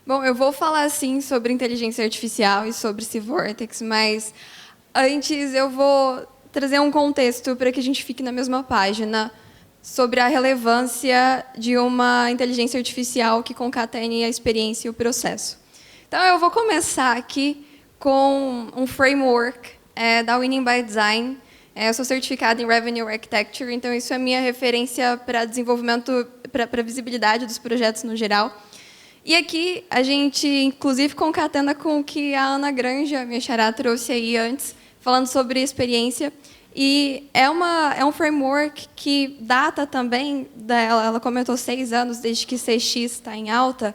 Bom, eu vou falar sim sobre inteligência artificial e sobre C-Vortex, mas antes eu vou trazer um contexto para que a gente fique na mesma página sobre a relevância de uma inteligência artificial que concatene a experiência e o processo. Então, eu vou começar aqui com um framework da Winning by Design. Eu sou certificada em Revenue Architecture, então isso é minha referência para desenvolvimento, para visibilidade dos projetos no geral. E aqui a gente, inclusive, concatena com o que a Ana Granja, minha xará, trouxe aí antes, falando sobre experiência. E é um framework que data também, ela comentou 6 anos, desde que CX está em alta,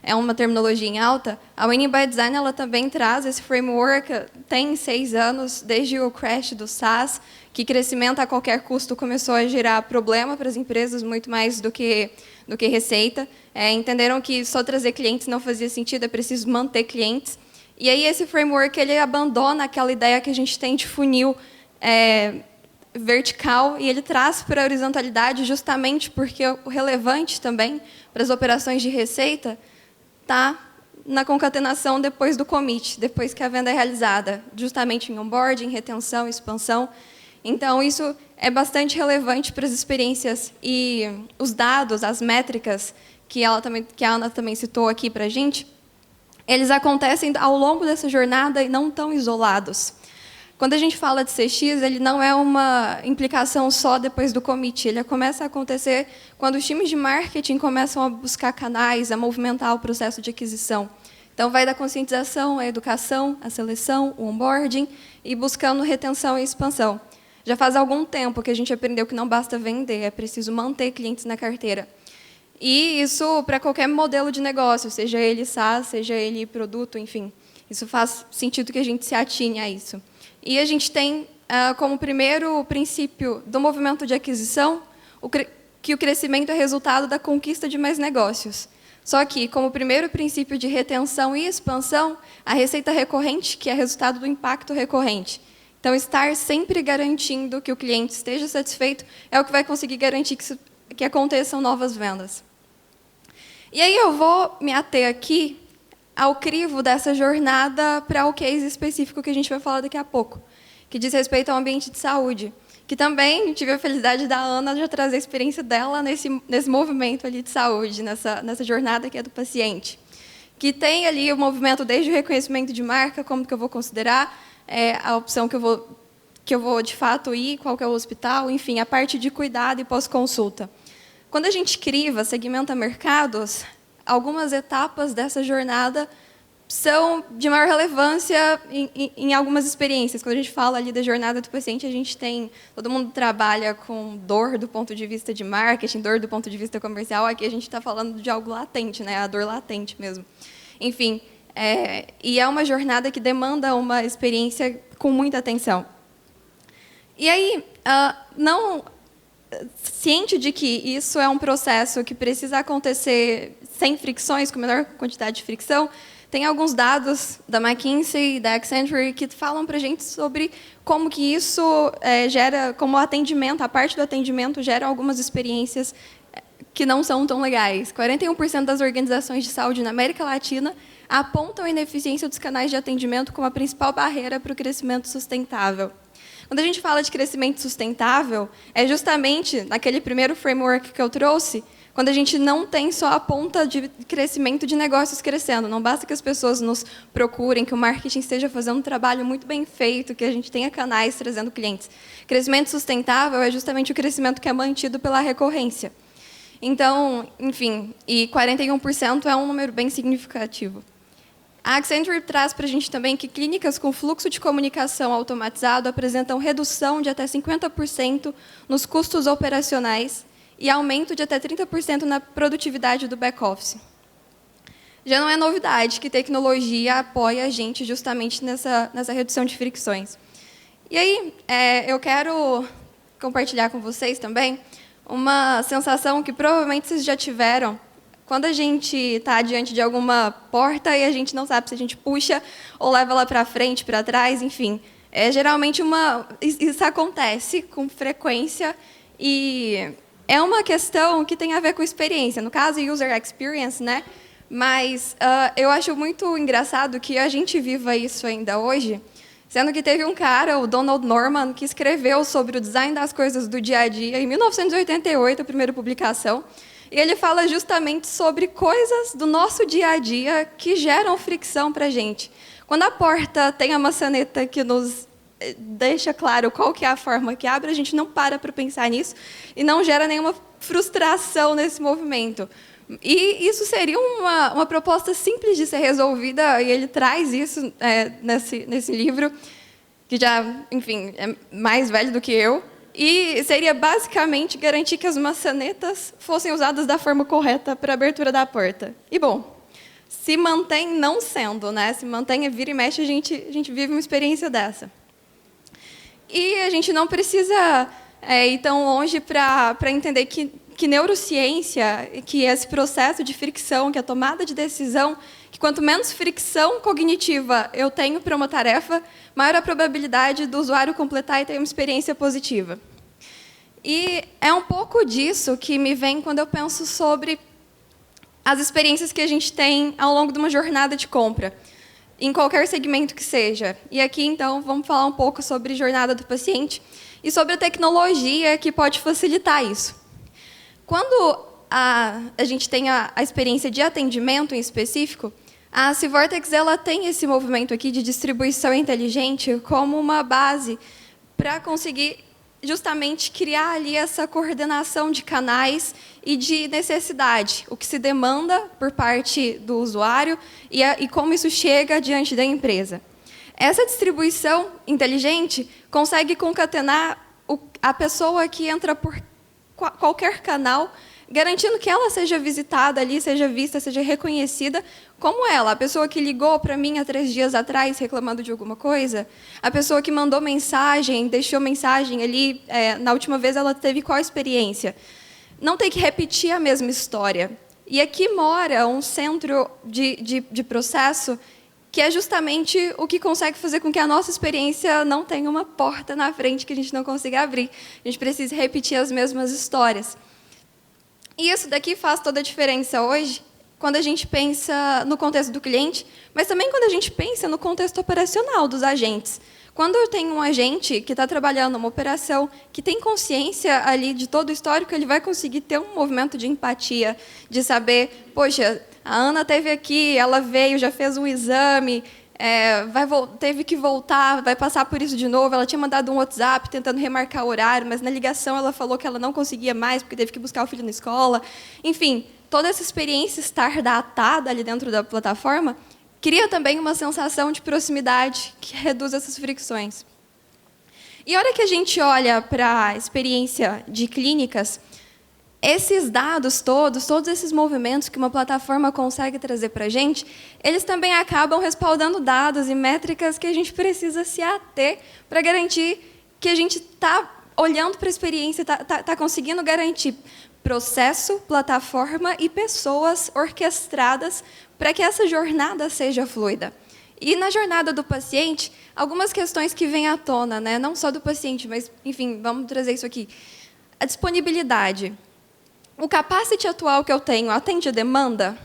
é uma terminologia em alta. A Winning by Design ela também traz esse framework, tem 6 anos, desde o crash do SaaS, que crescimento a qualquer custo começou a gerar problema para as empresas, muito mais do que receita. Entenderam que só trazer clientes não fazia sentido, é preciso manter clientes. E aí esse framework ele abandona aquela ideia que a gente tem de funil vertical e ele traz para a horizontalidade justamente porque o relevante também para as operações de receita está na concatenação depois do commit, depois que a venda é realizada, justamente em onboarding, retenção, expansão. Então, isso é bastante relevante para as experiências e os dados, as métricas que a Ana também citou aqui para a gente, eles acontecem ao longo dessa jornada e não tão isolados. Quando a gente fala de CX, ele não é uma implicação só depois do commit, ele começa a acontecer quando os times de marketing começam a buscar canais, a movimentar o processo de aquisição. Então, vai da conscientização, a educação, a seleção, o onboarding e buscando retenção e expansão. Já faz algum tempo que a gente aprendeu que não basta vender, é preciso manter clientes na carteira. E isso para qualquer modelo de negócio, seja ele SaaS, seja ele produto, enfim. Isso faz sentido que a gente se atine a isso. E a gente tem como primeiro princípio do movimento de aquisição que o crescimento é resultado da conquista de mais negócios. Só que, como primeiro princípio de retenção e expansão, a receita recorrente, que é resultado do impacto recorrente. Então, estar sempre garantindo que o cliente esteja satisfeito é o que vai conseguir garantir que aconteçam novas vendas. E aí eu vou me ater aqui ao crivo dessa jornada para o case específico que a gente vai falar daqui a pouco, que diz respeito ao ambiente de saúde, que também tive a felicidade da Ana de trazer a experiência dela nesse movimento ali de saúde, nessa jornada que é do paciente, que tem ali o movimento desde o reconhecimento de marca, como que eu vou considerar, a opção que eu vou de fato ir, qual que é o hospital, enfim, a parte de cuidado e pós-consulta. Quando a gente criva, segmenta mercados, algumas etapas dessa jornada são de maior relevância em algumas experiências. Quando a gente fala ali da jornada do paciente, todo mundo trabalha com dor do ponto de vista de marketing, dor do ponto de vista comercial. Aqui a gente está falando de algo latente, né? A dor latente mesmo. Enfim, e é uma jornada que demanda uma experiência com muita atenção. E aí, ciente de que isso é um processo que precisa acontecer sem fricções, com menor quantidade de fricção, tem alguns dados da McKinsey e da Accenture que falam para a gente sobre como que isso gera, como o atendimento, a parte do atendimento gera algumas experiências que não são tão legais. 41% das organizações de saúde na América Latina apontam a ineficiência dos canais de atendimento como a principal barreira para o crescimento sustentável. Quando a gente fala de crescimento sustentável, é justamente naquele primeiro framework que eu trouxe, quando a gente não tem só a ponta de crescimento de negócios crescendo. Não basta que as pessoas nos procurem, que o marketing esteja fazendo um trabalho muito bem feito, que a gente tenha canais trazendo clientes. Crescimento sustentável é justamente o crescimento que é mantido pela recorrência. Então, enfim, e 41% é um número bem significativo. A Accenture traz para a gente também que clínicas com fluxo de comunicação automatizado apresentam redução de até 50% nos custos operacionais e aumento de até 30% na produtividade do back-office. Já não é novidade que tecnologia apoia a gente justamente nessa redução de fricções. E aí, eu quero compartilhar com vocês também uma sensação que provavelmente vocês já tiveram quando a gente está diante de alguma porta e a gente não sabe se a gente puxa ou leva ela para frente, para trás, enfim. Geralmente isso acontece com frequência e é uma questão que tem a ver com experiência. No caso, user experience, né? Mas eu acho muito engraçado que a gente viva isso ainda hoje, sendo que teve um cara, o Donald Norman, que escreveu sobre o design das coisas do dia a dia em 1988, a primeira publicação, e ele fala justamente sobre coisas do nosso dia a dia que geram fricção para a gente. Quando a porta tem a maçaneta que nos deixa claro qual que é a forma que abre, a gente não para pensar nisso e não gera nenhuma frustração nesse movimento. E isso seria uma proposta simples de ser resolvida, e ele traz isso nesse livro, que já, enfim, é mais velho do que eu, e seria basicamente garantir que as maçanetas fossem usadas da forma correta para a abertura da porta. E, bom, se mantém não sendo, né? Se mantém, vira e mexe, a gente vive uma experiência dessa. E a gente não precisa ir tão longe para entender que neurociência, que esse processo de fricção, que a tomada de decisão, que quanto menos fricção cognitiva eu tenho para uma tarefa, maior a probabilidade do usuário completar e ter uma experiência positiva. E é um pouco disso que me vem quando eu penso sobre as experiências que a gente tem ao longo de uma jornada de compra, em qualquer segmento que seja. E aqui, então, vamos falar um pouco sobre jornada do paciente e sobre a tecnologia que pode facilitar isso. Quando a gente tem a experiência de atendimento em específico, a Civortex ela tem esse movimento aqui de distribuição inteligente como uma base para conseguir justamente criar ali essa coordenação de canais e de necessidade, o que se demanda por parte do usuário e como isso chega diante da empresa. Essa distribuição inteligente consegue concatenar a pessoa que entra por qualquer canal, garantindo que ela seja visitada ali, seja vista, seja reconhecida como ela. A pessoa que ligou para mim há 3 dias atrás reclamando de alguma coisa, a pessoa que mandou mensagem, deixou mensagem ali, na última vez ela teve qual experiência. Não tem que repetir a mesma história. E aqui mora um centro de processo que é justamente o que consegue fazer com que a nossa experiência não tenha uma porta na frente que a gente não consiga abrir. A gente precisa repetir as mesmas histórias. E isso daqui faz toda a diferença hoje, quando a gente pensa no contexto do cliente, mas também quando a gente pensa no contexto operacional dos agentes. Quando eu tenho um agente que está trabalhando uma operação, que tem consciência ali de todo o histórico, ele vai conseguir ter um movimento de empatia, de saber, poxa, a Ana esteve aqui, ela veio, já fez um exame, teve que voltar, vai passar por isso de novo. Ela tinha mandado um WhatsApp tentando remarcar o horário, mas na ligação ela falou que ela não conseguia mais porque teve que buscar o filho na escola. Enfim, toda essa experiência estar datada ali dentro da plataforma cria também uma sensação de proximidade que reduz essas fricções. E a hora que a gente olha para a experiência de clínicas, esses dados todos esses movimentos que uma plataforma consegue trazer para a gente, eles também acabam respaldando dados e métricas que a gente precisa se ater para garantir que a gente está olhando para a experiência, está conseguindo garantir processo, plataforma e pessoas orquestradas para que essa jornada seja fluida. E na jornada do paciente, algumas questões que vêm à tona, né? Não só do paciente, mas, enfim, vamos trazer isso aqui. A disponibilidade. O capacity atual que eu tenho atende a demanda?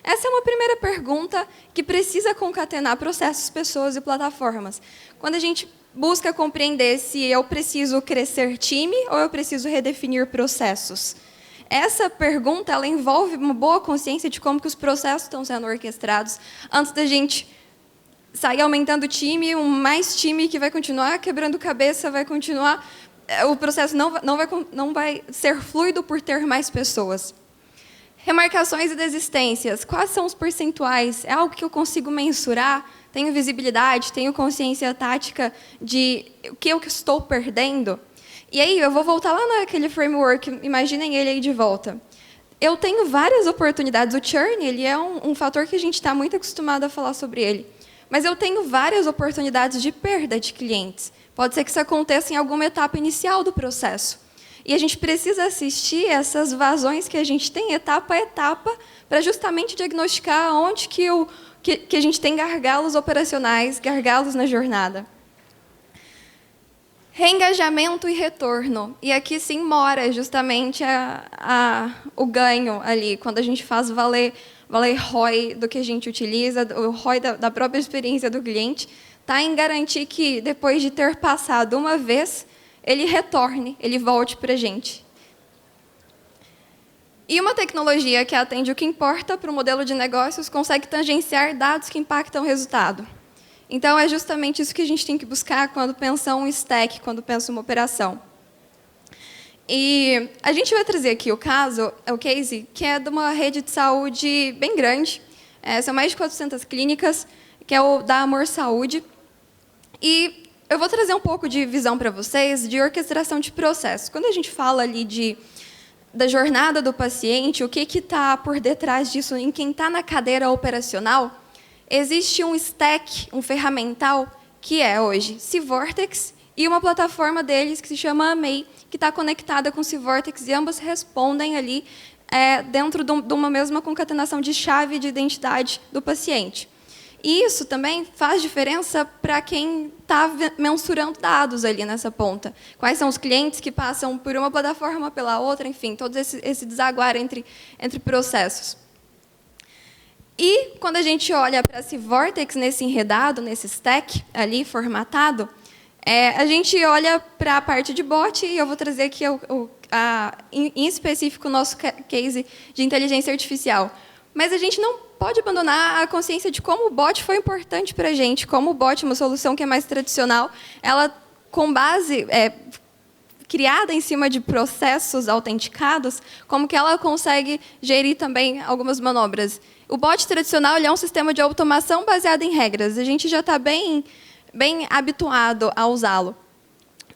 Essa é uma primeira pergunta que precisa concatenar processos, pessoas e plataformas. Quando a gente busca compreender se eu preciso crescer time ou eu preciso redefinir processos. Essa pergunta ela envolve uma boa consciência de como que os processos estão sendo orquestrados antes da gente sair aumentando o time, mais time que vai continuar quebrando cabeça, vai continuar... O processo não vai ser fluido por ter mais pessoas. Remarcações e desistências. Quais são os percentuais? É algo que eu consigo mensurar? Tenho visibilidade? Tenho consciência tática de o que eu estou perdendo? E aí, eu vou voltar lá naquele framework, imaginem ele aí de volta. Eu tenho várias oportunidades. O churn ele é um fator que a gente está muito acostumado a falar sobre ele. Mas eu tenho várias oportunidades de perda de clientes. Pode ser que isso aconteça em alguma etapa inicial do processo. E a gente precisa assistir essas vazões que a gente tem, etapa a etapa, para justamente diagnosticar onde que a gente tem gargalos operacionais, gargalos na jornada. Reengajamento e retorno. E aqui sim mora justamente o ganho ali, quando a gente faz valer valer ROI do que a gente utiliza, o ROI da própria experiência do cliente, está em garantir que, depois de ter passado uma vez, ele retorne, ele volte para a gente. E uma tecnologia que atende o que importa para o modelo de negócios consegue tangenciar dados que impactam o resultado. Então, é justamente isso que a gente tem que buscar quando pensa um stack, quando pensa uma operação. E a gente vai trazer aqui o caso, o case, que é de uma rede de saúde bem grande. São mais de 400 clínicas, que é o da Amor Saúde. E eu vou trazer um pouco de visão para vocês de orquestração de processos. Quando a gente fala ali da jornada do paciente, o que está por detrás disso, em quem está na cadeira operacional, existe um stack, um ferramental, que é hoje Civortex e uma plataforma deles que se chama Amei, que está conectada com Civortex, e ambas respondem ali dentro de uma mesma concatenação de chave de identidade do paciente. E isso também faz diferença para quem está mensurando dados ali nessa ponta. Quais são os clientes que passam por uma plataforma pela outra, enfim, todo esse desaguar entre processos. E, quando a gente olha para esse Vortex, nesse enredado, nesse stack ali formatado, a gente olha para a parte de bot, e eu vou trazer aqui, em específico, o nosso case de inteligência artificial. Mas a gente não pode abandonar a consciência de como o bot foi importante para a gente, como o bot, uma solução que é mais tradicional, ela, com base criada em cima de processos autenticados, como que ela consegue gerir também algumas manobras. O bot tradicional ele é um sistema de automação baseado em regras. A gente já está bem habituado a usá-lo.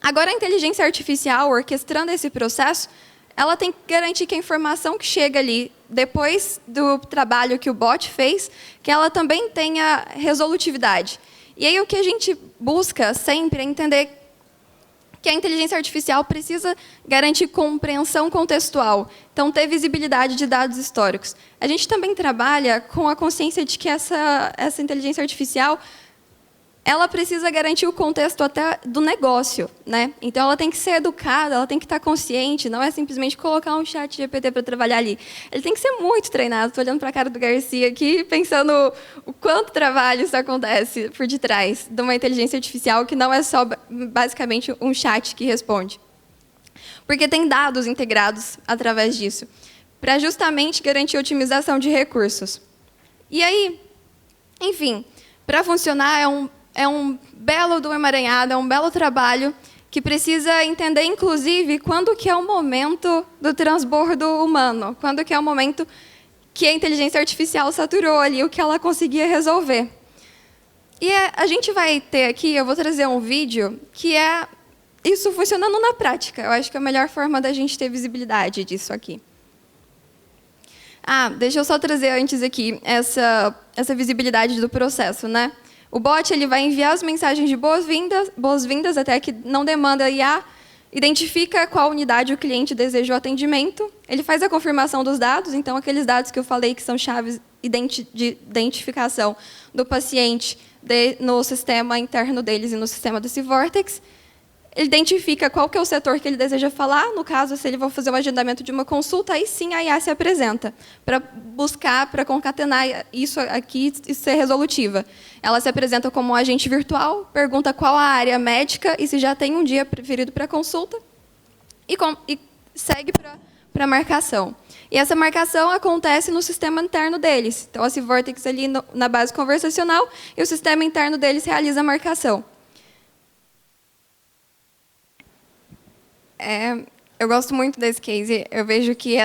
Agora, a inteligência artificial, orquestrando esse processo, ela tem que garantir que a informação que chega ali, depois do trabalho que o bot fez, que ela também tenha resolutividade. E aí o que a gente busca sempre é entender que a inteligência artificial precisa garantir compreensão contextual, então ter visibilidade de dados históricos. A gente também trabalha com a consciência de que essa inteligência artificial ela precisa garantir o contexto até do negócio, né? Então, ela tem que ser educada, ela tem que estar consciente, não é simplesmente colocar um chat GPT para trabalhar ali. Ele tem que ser muito treinado. Estou olhando para a cara do Garcia aqui, pensando o quanto trabalho isso acontece por detrás de uma inteligência artificial que não é só, basicamente, um chat que responde. Porque tem dados integrados através disso, para justamente garantir a otimização de recursos. E aí, enfim, para funcionar é um belo do emaranhado, é um belo trabalho que precisa entender, inclusive, quando que é o momento do transbordo humano, quando que é o momento que a inteligência artificial saturou ali o que ela conseguia resolver. E a gente vai ter aqui, eu vou trazer um vídeo que é isso funcionando na prática. Eu acho que é a melhor forma da gente ter visibilidade disso aqui. Deixa eu só trazer antes aqui essa visibilidade do processo, né? O bot ele vai enviar as mensagens de boas-vindas até que não demanda IA, identifica qual unidade o cliente deseja o atendimento, ele faz a confirmação dos dados, então aqueles dados que eu falei que são chaves de identificação do paciente no sistema interno deles e no sistema desse Vortex. Ele identifica qual que é o setor que ele deseja falar, no caso, se ele vai fazer um agendamento de uma consulta, aí sim a IA se apresenta, para buscar, para concatenar isso aqui e ser resolutiva. Ela se apresenta como um agente virtual, pergunta qual a área médica e se já tem um dia preferido para consulta, e segue para a marcação. E essa marcação acontece no sistema interno deles. Então, a Civortex ali na base conversacional, e o sistema interno deles realiza a marcação. Eu gosto muito desse case. Eu vejo que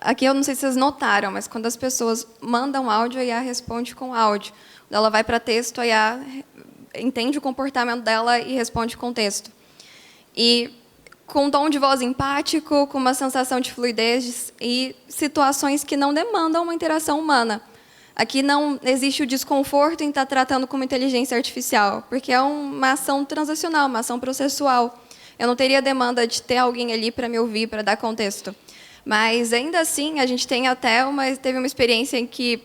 aqui eu não sei se vocês notaram, mas quando as pessoas mandam áudio, a IA responde com áudio. Quando ela vai para texto, a IA entende o comportamento dela e responde com texto. E com um tom de voz empático, com uma sensação de fluidez e situações que não demandam uma interação humana. Aqui não existe o desconforto em estar tratando como inteligência artificial, porque é uma ação transacional, uma ação processual. Eu não teria demanda de ter alguém ali para me ouvir, para dar contexto. Mas, ainda assim, a gente teve uma experiência em que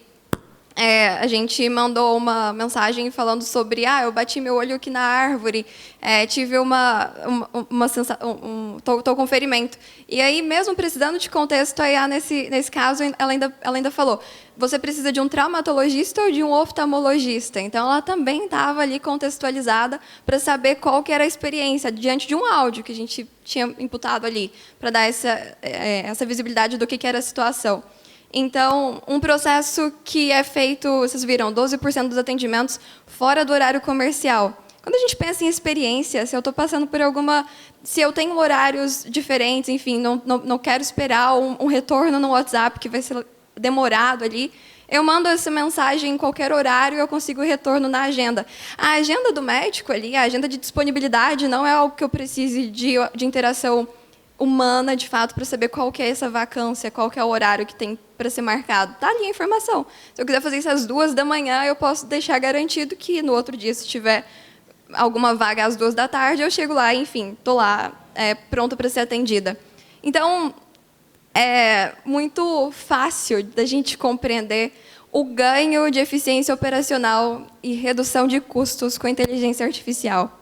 A gente mandou uma mensagem falando sobre, eu bati meu olho aqui na árvore, tive uma sensação, tô com ferimento. E aí, mesmo precisando de contexto, a IA, nesse caso, ela ainda falou, você precisa de um traumatologista ou de um oftalmologista? Então, ela também estava ali contextualizada para saber qual que era a experiência, diante de um áudio que a gente tinha imputado ali, para dar essa visibilidade do que era a situação. Então, um processo que é feito, vocês viram, 12% dos atendimentos fora do horário comercial. Quando a gente pensa em experiência, se eu estou passando por se eu tenho horários diferentes, enfim, não quero esperar um retorno no WhatsApp, que vai ser demorado ali, eu mando essa mensagem em qualquer horário e eu consigo o retorno na agenda. A agenda do médico ali, a agenda de disponibilidade, não é algo que eu precise de interação humana, de fato, para saber qual que é essa vacância, qual que é o horário que tem para ser marcado. Está ali a informação. Se eu quiser fazer isso às 2h, eu posso deixar garantido que no outro dia, se tiver alguma vaga às 2h, eu chego lá, enfim, estou lá, pronta para ser atendida. Então, é muito fácil da gente compreender o ganho de eficiência operacional e redução de custos com a inteligência artificial.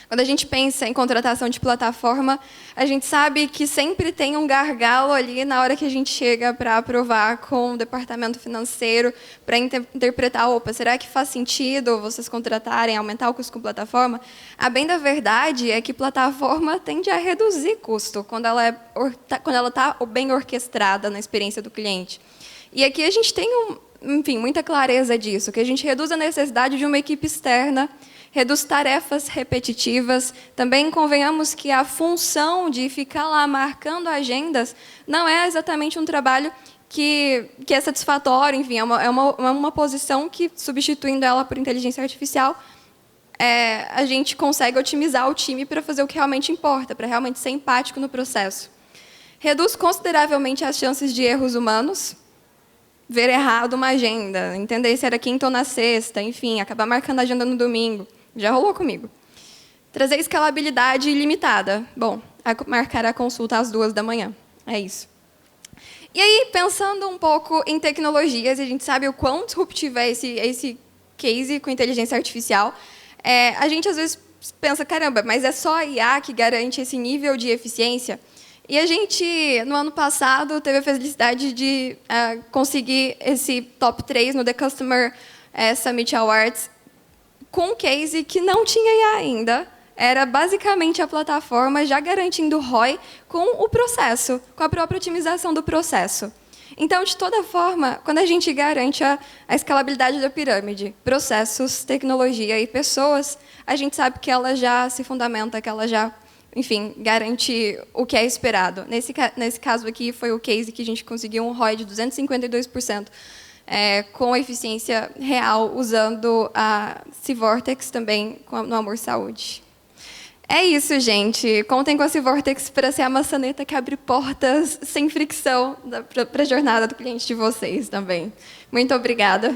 Quando a gente pensa em contratação de plataforma, a gente sabe que sempre tem um gargalo ali na hora que a gente chega para aprovar com o departamento financeiro, para interpretar, será que faz sentido vocês contratarem, aumentar o custo com plataforma? A bem da verdade é que plataforma tende a reduzir custo quando ela está bem orquestrada na experiência do cliente. E aqui a gente tem, enfim, muita clareza disso, que a gente reduz a necessidade de uma equipe externa, reduz tarefas repetitivas. Também convenhamos que a função de ficar lá marcando agendas não é exatamente um trabalho que é satisfatório, enfim, é uma posição que, substituindo ela por inteligência artificial, a gente consegue otimizar o time para fazer o que realmente importa, para realmente ser empático no processo. Reduz consideravelmente as chances de erros humanos, ver errado uma agenda, entender se era quinta ou na sexta, enfim, acabar marcando a agenda no domingo. Já rolou comigo. Trazer escalabilidade ilimitada. Bom, marcar a consulta às 2h. É isso. E aí, pensando um pouco em tecnologias, a gente sabe o quão disruptivo é esse case com inteligência artificial. A gente, às vezes, pensa, caramba, mas é só a IA que garante esse nível de eficiência? E a gente, no ano passado, teve a felicidade de conseguir esse top 3 no The Customer Summit Awards, com um case que não tinha IA ainda. Era basicamente a plataforma já garantindo ROI com o processo, com a própria otimização do processo. Então, de toda forma, quando a gente garante a escalabilidade da pirâmide, processos, tecnologia e pessoas, a gente sabe que ela já se fundamenta, que ela já, enfim, garante o que é esperado. Nesse caso aqui, foi o case que a gente conseguiu um ROI de 252%. Com eficiência real, usando a C-Vortex também no Amor Saúde. É isso, gente. Contem com a C-Vortex para ser a maçaneta que abre portas sem fricção para a jornada do cliente de vocês também. Muito obrigada.